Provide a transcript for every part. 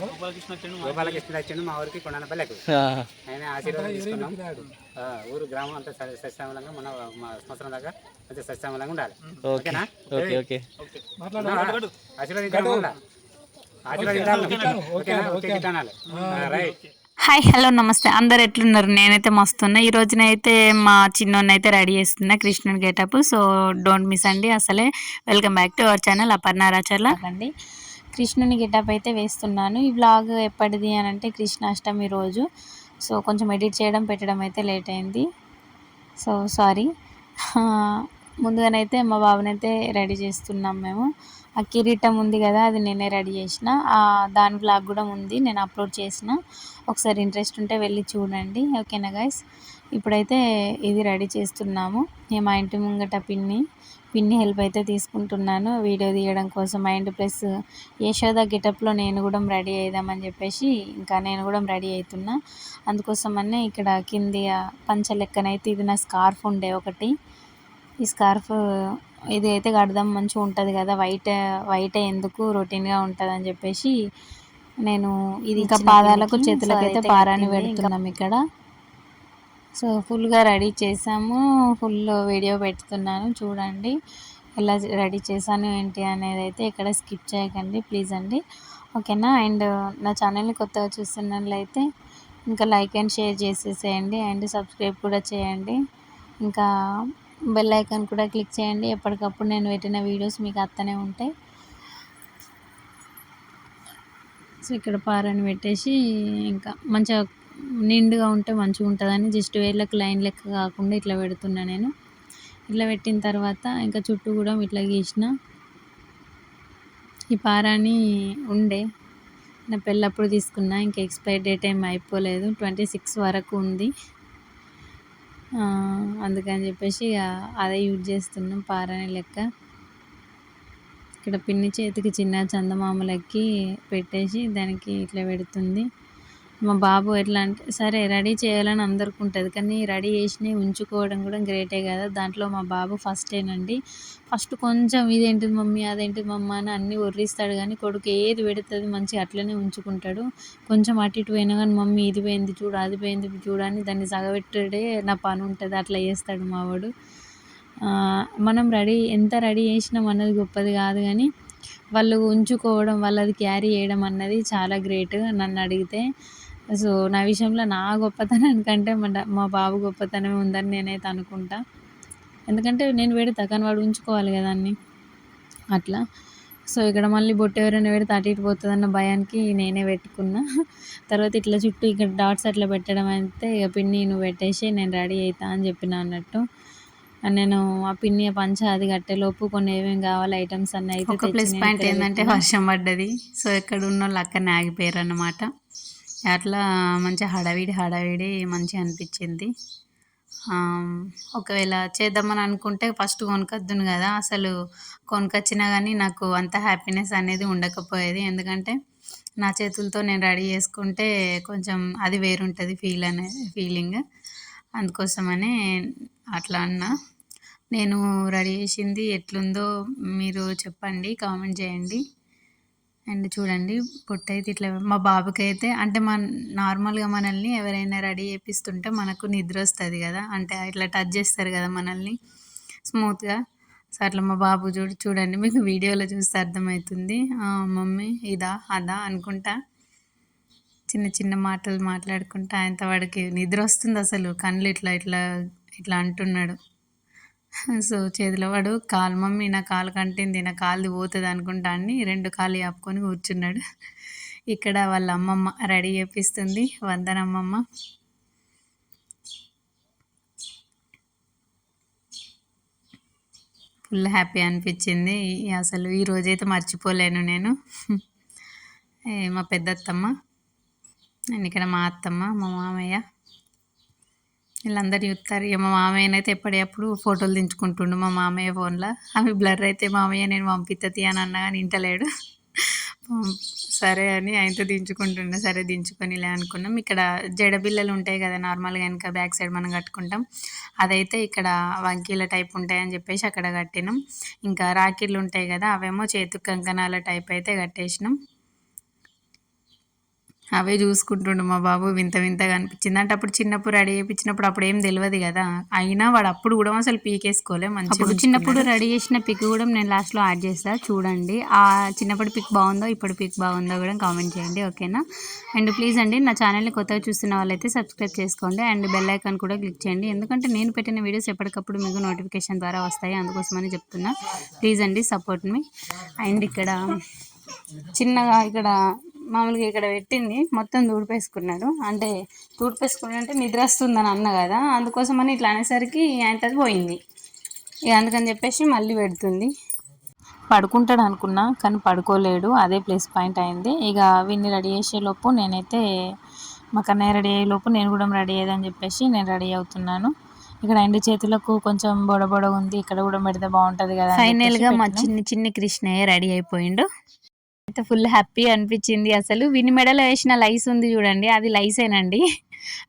గోపాలకృష్ణ వచ్చిండు మా ఊరికి కొండనపల్లికి. ఆయన ఆశీర్వాదం తీసుకున్నాం. ఊరు గ్రామం అంతా సస్యామలంగా మన సంవత్సరం దాకా కొంచెం సస్యామలంగా ఉండాలి. ఓకేనా? ఆశీర్వాదించాలి. రైట్. హాయ్ హలో నమస్తే, అందరు ఎట్లున్నారు? నేనైతే మస్తున్నా. ఈ రోజునైతే మా చిన్నోన్ని అయితే రెడీ చేస్తున్నా కృష్ణుని గెటప్. సో డోంట్ మిస్ అండి అసలే. Welcome back to our channel అపర్ణారాచర్ల అండి. కృష్ణుని గెటప్ అయితే వేస్తున్నాను. ఈ వ్లాగ్ ఎప్పటిది అని అంటే కృష్ణాష్టమి రోజు. సో కొంచెం ఎడిట్ చేయడం పెట్టడం అయితే లేట్ అయింది. So sorry. ముందుగానైతే మా బాబునైతే రెడీ చేస్తున్నాం మేము. ఆ కిరీటం ఉంది కదా, అది నేనే రెడీ చేసిన. దాని వ్లాగ్ కూడా ఉంది, నేను అప్లోడ్ చేసిన. ఒకసారి ఇంట్రెస్ట్ ఉంటే వెళ్ళి చూడండి. ఓకేనా గైస్? ఇప్పుడైతే ఇది రెడీ చేస్తున్నాము. నేను మా ఇంటి ముంగట పిన్ని హెల్ప్ అయితే తీసుకుంటున్నాను వీడియో తీయడం కోసం. అండ్ ప్లస్ యశోద గెటప్లో నేను కూడా రెడీ అయిదామని చెప్పేసి ఇంకా నేను కూడా రెడీ అవుతున్నా. అందుకోసమనే ఇక్కడ కింది పంచ లెక్కనైతే ఇది నా స్కార్ఫ్ ఉండే ఒకటి. ఈ స్కార్ఫ్ ఇది అయితే కడదాం మంచిగా ఉంటుంది కదా, వైట్ ఎందుకు రొటీన్గా ఉంటుంది అని చెప్పేసి నేను ఇది ఇంకా పాదాలకు చేతులకు అయితే పారాని పెడుతున్నాం ఇక్కడ. సో ఫుల్గా రెడీ చేసాము. ఫుల్ వీడియో పెడుతున్నాను చూడండి ఎలా రెడీ చేశాను ఏంటి అనేది. అయితే ఇక్కడ స్కిప్ చేయకండి ప్లీజ్ అండి, ఓకేనా? అండ్ నా ఛానల్ని కొత్తగా చూస్తున్నట్లయితే ఇంకా లైక్ అండ్ షేర్ చేసేసేయండి. అండ్ సబ్స్క్రైబ్ కూడా చేయండి. ఇంకా బెల్ ఐకాన్ కూడా క్లిక్ చేయండి. ఎప్పటికప్పుడు నేను పెట్టిన వీడియోస్ మీకు అత్తనే ఉంటాయి. సో ఇక్కడ పారాని పెట్టేసి ఇంకా మంచిగా నిండుగా ఉంటే మంచిగా ఉంటుందని జస్ట్ వేళ్ళకి లైన్ లెక్క కాకుండా ఇట్లా పెడుతున్నా నేను. ఇట్లా పెట్టిన తర్వాత ఇంకా చుట్టూ కూడా ఇట్లా గీసిన. ఈ పారాని ఉండే నా పెళ్ళప్పుడు తీసుకున్నా, ఇంకా ఎక్స్పైరీ డేట్ ఏం అయిపోలేదు, 26 వరకు ఉంది. అందుకని చెప్పేసి అదే యూజ్ చేస్తున్నాం పారాని లెక్క. ఇక్కడ పిన్ని చేతికి చిన్న చందమామలకి పెట్టేసి దానికి ఇట్లా పెడుతుంది. మా బాబు ఎట్లా అంటే సరే రెడీ చేయాలని అందరికి ఉంటుంది, కానీ రెడీ చేసినవి ఉంచుకోవడం కూడా గ్రేటే కదా. దాంట్లో మా బాబు ఫస్టేనండి. ఫస్ట్ కొంచెం ఇదేంటిది మమ్మీ అదేంటిది మమ్మ అని అన్నీ వర్రిస్తాడు, కానీ కొడుకు ఏది పెడుతుంది మంచిగా అట్లనే ఉంచుకుంటాడు. కొంచెం అటు ఇటు పోయినా కానీ మమ్మీ ఇది పోయింది చూడు అది పోయింది చూడు అని దాన్ని సగబెట్టడే నా పని ఉంటుంది, అట్లా చేస్తాడు మావాడు. మనం ఎంత రెడీ చేసినాం అన్నది గొప్పది కాదు, కానీ వాళ్ళు ఉంచుకోవడం వాళ్ళది క్యారీ చేయడం అన్నది చాలా గ్రేట్ నన్ను అడిగితే. సో నా విషయంలో నా గొప్పతనం కంటే మా బాబు గొప్పతనం ఉందని నేనైతే అనుకుంటా. ఎందుకంటే నేను పెడతా కానీ వాడు ఉంచుకోవాలి కదా అన్నీ అట్లా. సో ఇక్కడ మళ్ళీ బొట్టు ఎవరైనా పెడితే అటు ఇటు పోతుందన్న భయానికి నేనే పెట్టుకున్నా. తర్వాత ఇట్లా చుట్టూ ఇక్కడ డాట్స్ అట్లా పెట్టడం అయితే ఇక పిన్ని నువ్వు పెట్టేసి నేను రెడీ అవుతా అని చెప్పిన అన్నట్టు. నేను ఆ పిన్ని పంచ అది కట్టేలోపు కొన్ని ఏమేమి కావాలి ఐటమ్స్ అన్నీ అయితే. ఒక ప్లస్ పాయింట్ ఏంటంటే వర్షం పడ్డది, సో ఎక్కడ ఉన్న వాళ్ళు అక్కడనే ఆగిపోయారు అన్నమాట. అట్లా మంచిగా హడావిడి మంచిగా అనిపించింది. ఒకవేళ చేద్దామని అనుకుంటే ఫస్ట్ కొనుక్కొద్దును కదా, అసలు కొనుక్కొచ్చినా కానీ నాకు అంత హ్యాపీనెస్ అనేది ఉండకపోయేది. ఎందుకంటే నా చేతులతో నేను రెడీ చేసుకుంటే కొంచెం అది వేరుంటుంది ఫీలింగ్. అందుకోసమనే అట్లా అన్నా. నేను రెడీ చేసింది ఎట్లుందో మీరు చెప్పండి, కామెంట్ చేయండి. అండ్ చూడండి పొట్టు అయితే ఇట్లా మా బాబుకి అయితే అంటే నార్మల్గా మనల్ని ఎవరైనా రెడీ చేపిస్తుంటే మనకు నిద్ర వస్తుంది కదా, అంటే ఇట్లా టచ్ చేస్తారు కదా మనల్ని స్మూత్గా. సో అట్లా మా బాబు చూడండి మీకు వీడియోలో చూస్తే అర్థమవుతుంది. మమ్మీ ఇదా అదా అనుకుంటా చిన్న చిన్న మాటలు మాట్లాడుకుంటా ఆయనతో వాడికి నిద్ర వస్తుంది, అసలు కళ్ళు ఇట్లా ఇట్లా ఇట్లా అంటున్నాడు. సో చేతిలో వాడు కాలు మమ్మీ నా కాలు కంటింది నా కాలుది పోతుంది అనుకుంటా అని 2 కాళ్ళు ఆపుకొని కూర్చున్నాడు. ఇక్కడ వాళ్ళ అమ్మమ్మ రెడీ చేపిస్తుంది, వందనమ్మమ్మ. ఫుల్ హ్యాపీ అనిపించింది అసలు. ఈ రోజైతే మర్చిపోలేను నేను. మా పెద్దత్తమ్మ, నేను ఇక్కడ మా అత్తమ్మ మా మామయ్య వీళ్ళందరూ చూస్తారు. ఇక మా మామయ్యనైతే ఎప్పటికప్పుడు ఫోటోలు దించుకుంటుండు మా మామయ్య ఫోన్లో. అవి బ్లర్ అయితే మామయ్య నేను పంపిత్తది అని అన్నా కానీ వింటలేడు. సరే అని ఆయనతో దించుకుంటుండే. సరే దించుకొనిలే అనుకున్నాం. ఇక్కడ జడబిల్లలు ఉంటాయి కదా నార్మల్గా వెనక బ్యాక్ సైడ్ మనం కట్టుకుంటాం, అదైతే ఇక్కడ వంకీల టైప్ ఉంటాయని చెప్పేసి అక్కడ కట్టినాం. ఇంకా రాఖీలు ఉంటాయి కదా అవేమో చేతికి కంకణాల టైప్ అయితే కట్టేసినాం. అవే చూసుకుంటుండు మా బాబు. వింత వింతగా అనిపించింది. అంటే అప్పుడు చిన్నప్పుడు రెడీ చేయించినప్పుడు అప్పుడు ఏం తెలియదు కదా, అయినా వాడు అప్పుడు కూడా అసలు పీకేసుకోలే. మంచిగా చిన్నప్పుడు రెడీ చేసిన పిక్ కూడా నేను లాస్ట్లో యాడ్ చేస్తా చూడండి. ఆ చిన్నప్పటి పిక్ బాగుందో ఇప్పుడు పిక్ బాగుందో కూడా కామెంట్ చేయండి, ఓకేనా. అండ్ ప్లీజ్ అండి నా ఛానల్ని కొత్తగా చూస్తున్న వాళ్ళైతే సబ్స్క్రైబ్ చేసుకోండి అండ్ బెల్ ఐకాన్ కూడా క్లిక్ చేయండి, ఎందుకంటే నేను పెట్టిన వీడియోస్ ఎప్పటికప్పుడు మీకు నోటిఫికేషన్ ద్వారా వస్తాయి, అందుకోసమని చెప్తున్నా. ప్లీజ్ అండి సపోర్ట్ మీ. అండ్ ఇక్కడ చిన్నగా ఇక్కడ మామూలుగా ఇక్కడ పెట్టింది మొత్తం దూడిపేసుకున్నాడు. అంటే దూడిపేసుకున్నాడు అంటే నిద్ర వస్తుందని అన్న కదా, అందుకోసమని ఇట్లా అనేసరికి ఆయనది పోయింది. ఇక అందుకని చెప్పేసి మళ్ళీ పెడుతుంది. పడుకుంటాడు అనుకున్నా కానీ పడుకోలేడు, అదే ప్లస్ పాయింట్ అయింది. ఇక వీడిని రెడీ చేసేలోపు నేనైతే మా కన్నయ్య రెడీ అయ్యేలోపు నేను కూడా రెడీ అయ్యేదని చెప్పేసి నేను రెడీ అవుతున్నాను. ఇక్కడ ఎండు చేతులకు కొంచెం బొడ ఉంది, ఇక్కడ కూడా పెడితే బాగుంటుంది కదా. ఫైనల్గా మా చిన్ని కృష్ణయ్య రెడీ అయిపోయిండు. అయితే ఫుల్ హ్యాపీ అనిపించింది. అసలు విని మెడలో వేసిన లైస్ ఉంది చూడండి, అది లైసేనండి.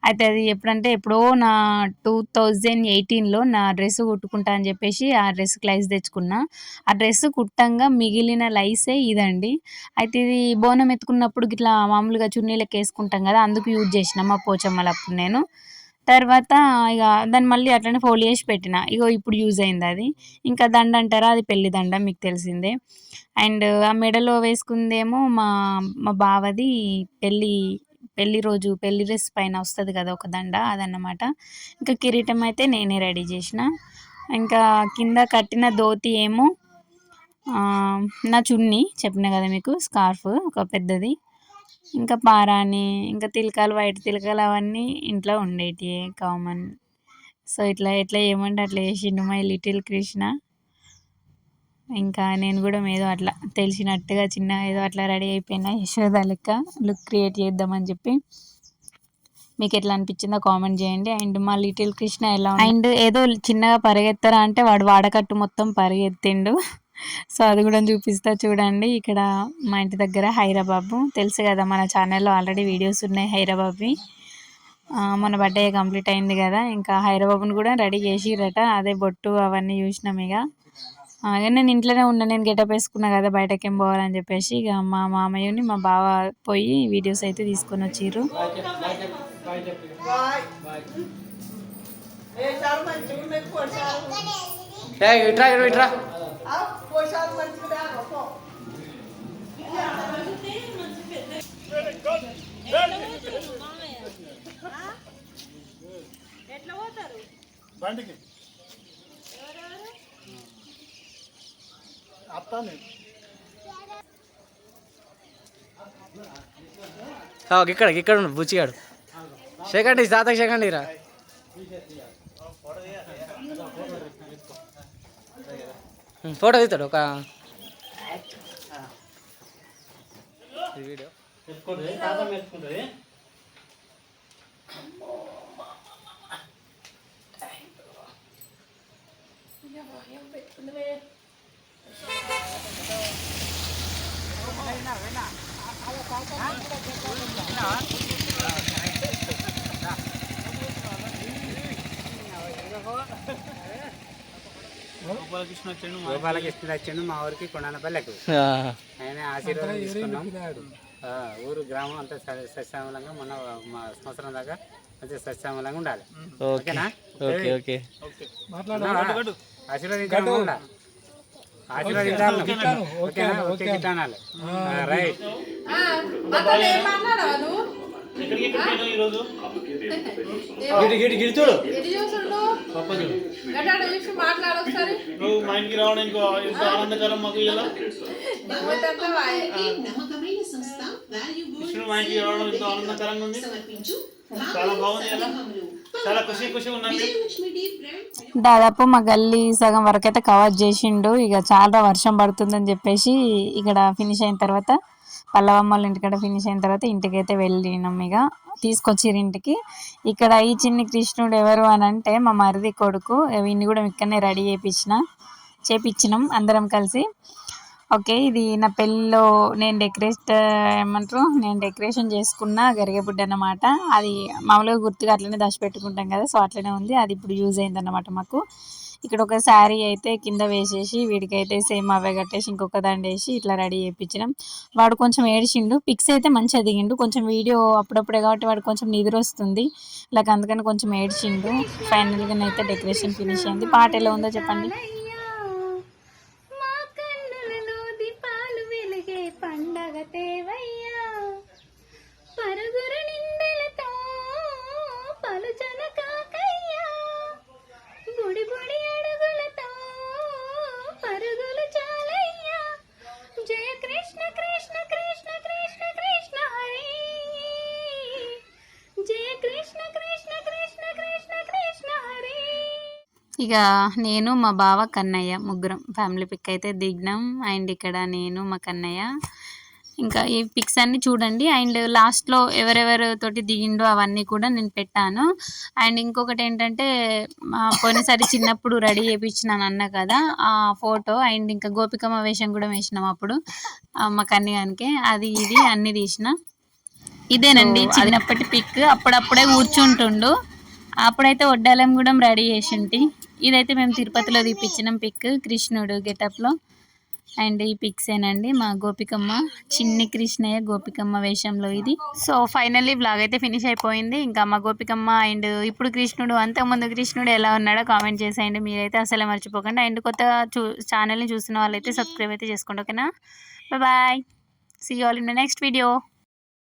అయితే అది ఎప్పుడంటే ఎప్పుడో నా 2018లో నా డ్రెస్ కుట్టుకుంటా అని చెప్పేసి ఆ డ్రెస్కి లైస్ తెచ్చుకున్నా. ఆ డ్రెస్ కుట్టంగా మిగిలిన లైసే ఇదండి. అయితే ఇది బోనం ఎత్తుకున్నప్పుడు ఇట్లా మామూలుగా చున్నీలకు వేసుకుంటాం కదా, అందుకు యూజ్ చేసిన మా పోచమ్మలప్పుడు నేను. తర్వాత ఇక దాన్ని మళ్ళీ అట్లనే ఫోల్డ్ చేసి పెట్టిన. ఇగో ఇప్పుడు యూజ్ అయింది అది. ఇంకా దండ అంటారా, అది పెళ్లి దండ మీకు తెలిసిందే. అండ్ ఆ మెడలో వేసుకుందేమో మా మా బావది పెళ్ళి రోజు పెళ్లి డ్రెస్ పైన వస్తుంది కదా ఒక దండ, అదన్నమాట. ఇంకా కిరీటం అయితే నేనే రెడీ చేసిన. ఇంకా కింద కట్టిన ధోతి ఏమో నా చున్నీ చెప్పిన కదా మీకు, స్కార్ఫ్ ఒక పెద్దది, ఇంకా పారాని, ఇంకా తిలకాలు, వైట్ తిలకాలు అవన్నీ ఇంట్లో ఉండేటివి కామన్. సో ఇట్లా ఎట్లా ఏమంటే అట్లా చేసిండు మై లిటిల్ కృష్ణ. ఇంకా నేను కూడా ఏదో అట్లా తెలిసినట్టుగా చిన్న ఏదో అట్లా రెడీ అయిపోయినా యశోద లెక్క లుక్ క్రియేట్ చేద్దామని చెప్పి. మీకు ఎట్లా అనిపించిందో కామెంట్ చేయండి. అండ్ మా లిటిల్ కృష్ణ ఎలా అండ్ ఏదో చిన్నగా పరిగెత్తారా అంటే వాడు వాడకట్టు మొత్తం పరిగెత్తిండు. సో అది కూడా చూపిస్తా చూడండి. ఇక్కడ మా ఇంటి దగ్గర హైరాబాబు తెలుసు కదా, మన ఛానల్లో ఆల్రెడీ వీడియోస్ ఉన్నాయి హైరాబాబువి. మన బర్త్డే కంప్లీట్ అయింది కదా, ఇంకా హైరాబాబుని కూడా రెడీ చేసిరట. అదే బొట్టు అవన్నీ చూసినాం. ఇక నేను ఇంట్లోనే ఉన్నా, నేను గెటప్ వేసుకున్నా కదా బయటకేం పోవాలని చెప్పేసి. ఇక మా మామయ్యని మా బావ పోయి వీడియోస్ అయితే తీసుకొని వచ్చిర్రు. ఇక్కడ బుచ్చిగాడు సెకండ్ తాతకి సెకండ్ రా ఫోటో తీస్తాడు ఒక వీడియో. గోపాలకృష్ణ వచ్చిండు మా ఊరికి కొండనపల్లెకు. ఆయన ఆశీర్వాదం తీసుకున్నాం. ఊరు గ్రామం అంతా సస్యామలంగా మొన్న మా సంవత్సరం దాకా మంచిగా సస్యామలంగా ఉండాలి, ఓకేనా. ఆశీర్వదించాలి, ఓకేనా. ఓకే గిట్లా అనాలి, రైట్. చూడు నువ్వు మా ఇంటికి రావడానికి ఎంతో ఆనందకరం మాకు. ఇలా విష్ణు మా ఇంటికి రావడం ఎంతో ఆనందకరంగా ఉంది, చాలా బాగుంది. ఇలా చాలా ఖుషి ఉన్నది. దాదాపు మా గల్లీ సగం వరకు అయితే కవర్ చేసిండు. ఇక చాలా వర్షం పడుతుందని చెప్పేసి ఇక్కడ ఫినిష్ అయిన తర్వాత పల్లవమ్మ వాళ్ళ ఇంటికాడ ఫినిష్ అయిన తర్వాత ఇంటికైతే వెళ్ళినాం. ఇక తీసుకొచ్చిర్రు ఇంటికి. ఇక్కడ ఈ చిన్ని కృష్ణుడు ఎవరు అని అంటే మా మరిది కొడుకు. వీడిని కూడా ఇక్కడనే రెడీ చేపించినాం అందరం కలిసి. ఓకే, ఇది నా పెళ్ళిలో నేను డెకరేషన్ చేసుకున్న గరిగెబుడ్డ అన్నమాట. అది మామూలుగా గుర్తుగా అట్లనే దాచిపెట్టుకుంటాం కదా, సో అట్లనే ఉంది. అది ఇప్పుడు యూజ్ అయిందన్నమాట మాకు. ఇక్కడ ఒక శారీ అయితే కింద వేసేసి వీడికైతే సేమ్ అవే కట్టేసి ఇంకొక దండ వేసి ఇట్లా రెడీ చేయించినాం. వాడు కొంచెం ఏడిచిండు. పిక్స్ అయితే మంచిగా దిగిండు. కొంచెం వీడియో అప్పుడప్పుడే కాబట్టి వాడు కొంచెం నిద్ర వస్తుంది లైక్ అందుకని కొంచెం ఏడిచిండు. ఫైనల్గా అయితే డెకరేషన్ ఫినిష్ అయింది. పాట ఎలా ఉందో చెప్పండి. పండగ తేవయ్యా పరుగురు నిందెలతో పలుచన కాకయ్యా బుడి బుడి అడుగులతో పరుగులు చాలయ్యా జయ కృష్ణ కృష్ణ కృష్ణ కృష్ణ కృష్ణ హరి జయ కృష్ణ కృష్ణ కృష్ణ కృష్ణ కృష్ణ హరి. ఇక నేను మా బావ కన్నయ్య ముగ్గురం ఫ్యామిలీ పిక్ అయితే దిగినాం. అండ్ ఇక్కడ నేను మా కన్నయ్య ఇంకా ఈ పిక్స్ అన్నీ చూడండి. అండ్ లాస్ట్లో ఎవరెవరితోటి దిగిండో అవన్నీ కూడా నేను పెట్టాను. అండ్ ఇంకొకటి ఏంటంటే పోయినసారి చిన్నప్పుడు రెడీ చేయించినాను అన్న కదా ఆ ఫోటో. అండ్ ఇంకా గోపికమ్మ వేషం కూడా వేసినాం అప్పుడు మా కన్యానికి. అది ఇది అన్నీ తీసిన. ఇదేనండి చిన్నప్పటి పిక్. అప్పుడప్పుడే కూర్చుంటుండు. అప్పుడైతే వడ్డాలం కూడా రెడీ చేసింటి. ఇదైతే మేము తిరుపతిలో తీపిచ్చినాం పిక్ కృష్ణుడు గెటప్లో. అండ్ ఈ పిక్స్ ఏనండి మా గోపికమ్మ చిన్ని కృష్ణయ్య గోపికమ్మ వేషంలో ఇది. సో ఫైనల్లీ వ్లాగ్ అయితే ఫినిష్ అయిపోయింది. ఇంకా మా గోపికమ్మ అండ్ ఇప్పుడు కృష్ణుడు అంతకుముందు కృష్ణుడు ఎలా ఉన్నాడో కామెంట్ చేసేయండి. మీరైతే అసలే మర్చిపోకండి. అండ్ కొత్త ఛానల్ని చూస్తున్న వాళ్ళైతే సబ్స్క్రైబ్ అయితే చేసుకోండి. ఓకేనా? Bye. See you all in the next video.